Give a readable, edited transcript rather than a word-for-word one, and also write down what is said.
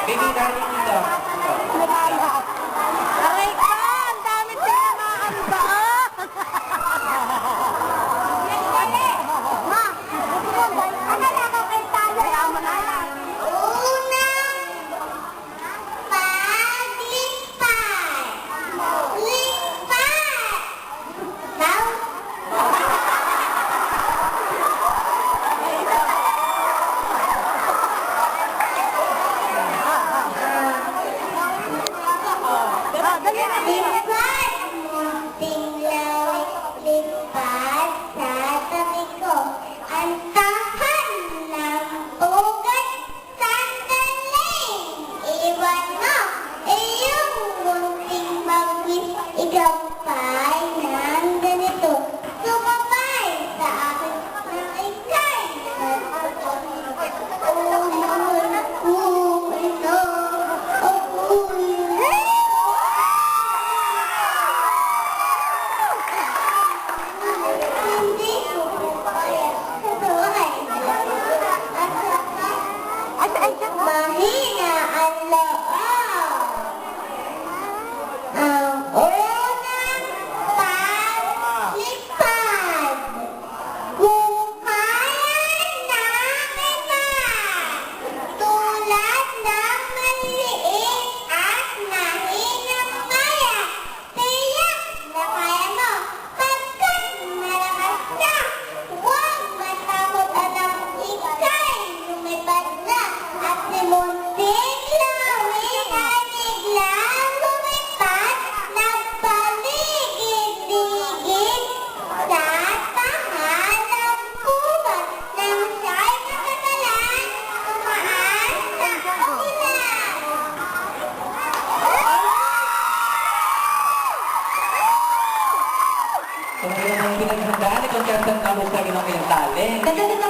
Baby, darling dito. Aray ka! Ang dami tinamaan ba? Ma! Ano na kakantala? Kaya mo na yan. Unang paglipat! Lipat! Now? Lipat! Munting lawik, lipat sa tabi ko. Ang tahan ng ugat sandaling. Iwan mo iyong munting bagwis. Ikaw pa'y nang ganito. Sumabay sa akin na ika'y hindi ko kaya sa buhay na mahina ang loob. Ang unang paglipad. Kung kaya namin na tulad ng maliit at mahinang maya, tiyak na kaya mo pagkat malakas ka. Huwag matakot anak, ika'y lumipad na at si munting lawin ay biglang lumipad. Nagpaligid-ligid sa pangalang kubat nang siya'y nakatalan, tumaan sa ulan. Kung kaya ang pinaghandaan, kung kaya saan kamo sa ginong kayong talent.